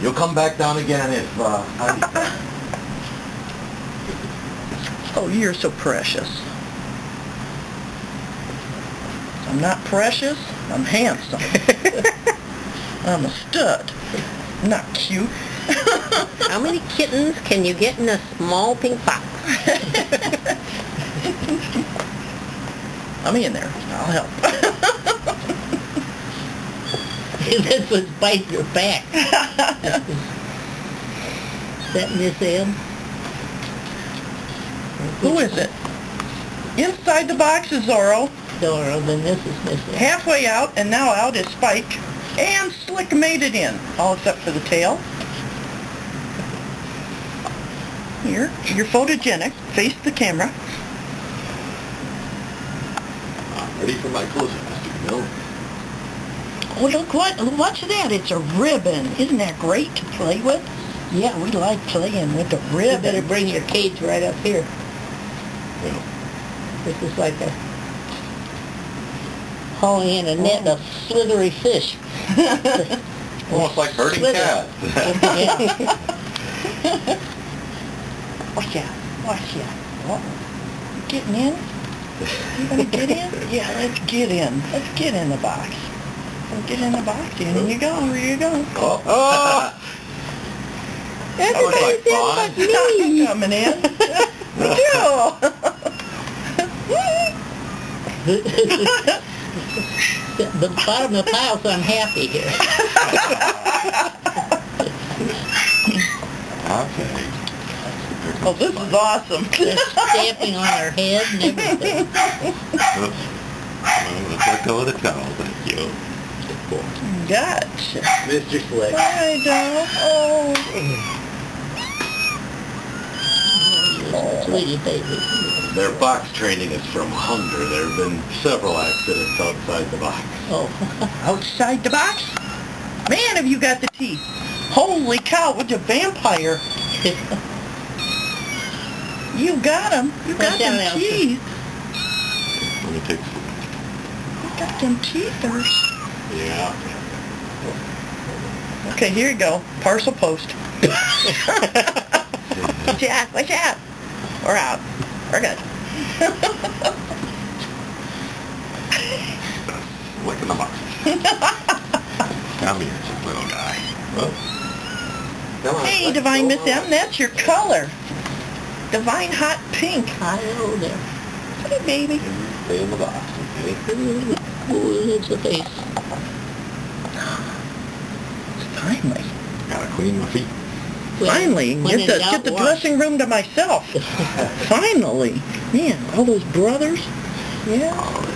You'll come back down again if Oh, you're so precious. I'm not precious, I'm handsome. I'm a stud. I'm not cute. How many kittens can you get in a small pink box? I'm in there. I'll help. This was biting your back. Is that Miss M? Who is it? Inside the box is Zorro. Zorro, then this is Miss M. Halfway out, and now out is Spike. And Slick made it in, all except for the tail. Here, you're photogenic. Face the camera. I'm ready for my close-up, Mr. Camille. Oh, look watch that. It's a ribbon. Isn't that great to play with? Yeah, we like playing with the You ribbon. better bring your cage right up here. Well, This is like a hauling in a net of slithery fish. almost like herding Slither. cats. Watch out. Watch out. Oh, you getting in? You gonna get in? Yeah, let's get in. Let's get in the box. Let's get in the box. In you go. Here you go. Oh. Everybody's That was like in but me. Coming in. The bottom of the pile's unhappy here. Okay. Oh, this is awesome. They're stamping on her head and everything. Oops. Let's let go of the towel, thank you. Good boy. Gotcha. Mr. Slick. Hi, doll. Oh. Sweetie baby. Their box training is from hunger. There have been several accidents outside the box. Oh. Outside the box? Man, have you got the teeth. Holy cow, what's a vampire? You got them. You got Watch out, them Elsa. teeth. Let me take You got them teethers. Yeah. Okay, here you go. Parcel post. Watch out, watch out. We're out. We're good. Lick in the box. Come here, little guy. Oh. Come on, Hey, let's Divine go Miss on. M, that's your color. Divine Hot Pink. Hello there. Hey, baby. Stay in the box, okay? Ooh, it's a face. Finally. Gotta clean my feet. Finally. When in doubt, Get the wash. dressing room to myself. Finally. Man, all those brothers. Yeah. All right.